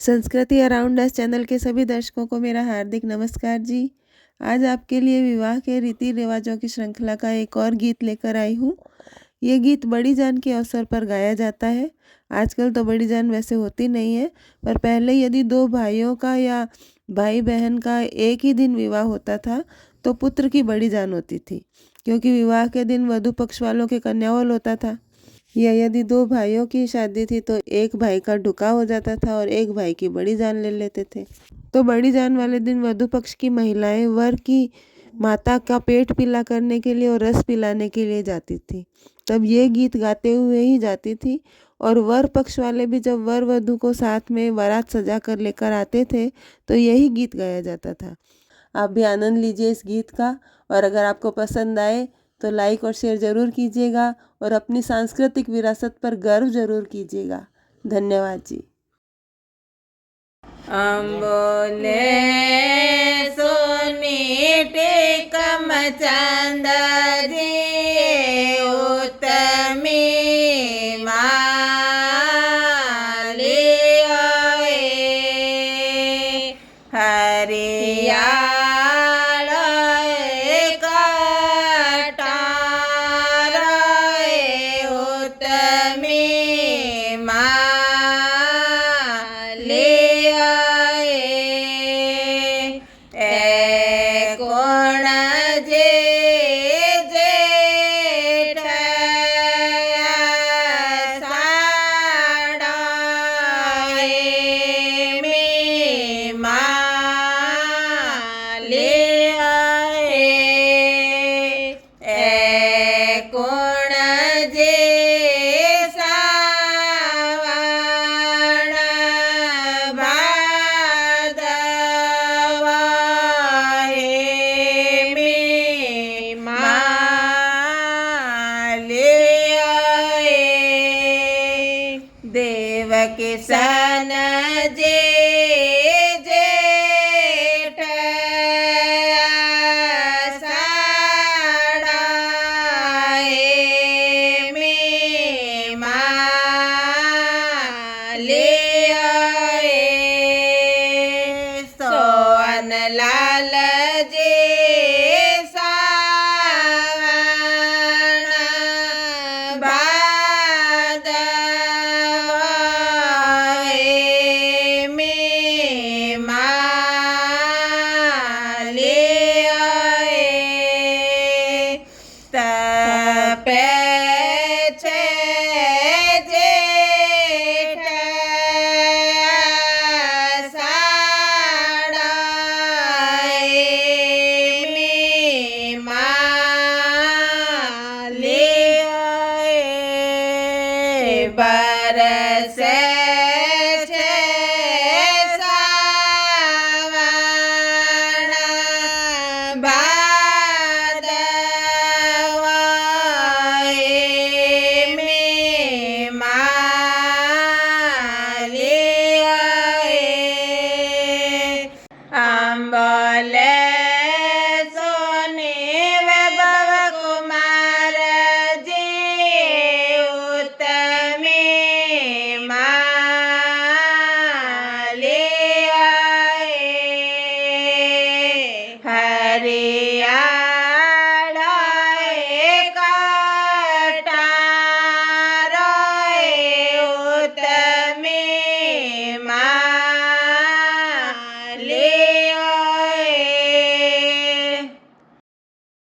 संस्कृति around us channel के सभी दर्शकों को मेरा हार्दिक नमस्कार जी। आज आपके लिए विवाह के रीति रिवाजों की श्रृंखला का एक और गीत लेकर आई हूँ। ये गीत बड़ी जान के अवसर पर गाया जाता है। आजकल तो बड़ी जान वैसे होती नहीं है, पर पहले यदि दो भाइयों का या भाई बहन का एक ही दिन विवाह होता था तो पुत्र की बड़ी जान होती थी, क्योंकि विवाह के दिन वधू पक्ष वालों के कन्यावल होता था। या यदि दो भाइयों की शादी थी तो एक भाई का ढुकाव हो जाता था और एक भाई की बड़ी जान ले लेते थे। तो बड़ी जान वाले दिन वधू पक्ष की महिलाएं वर की माता का पेट पीला करने के लिए और रस पिलाने के लिए जाती थी। तब ये गीत गाते हुए ही जाती थी, और वर पक्ष वाले भी जब वर वधू को साथ में बारात सजा कर लेकर आते थे तो यही गीत गाया जाता था। आप भी आनंद लीजिए इस गीत का, और अगर आपको पसंद आए तो लाइक और शेयर ज़रूर कीजिएगा और अपनी सांस्कृतिक विरासत पर गर्व ज़रूर कीजिएगा। धन्यवाद जी। अंबोले सोनी टेकम चंदरी उत्तमी माली हरिया देव किसान जे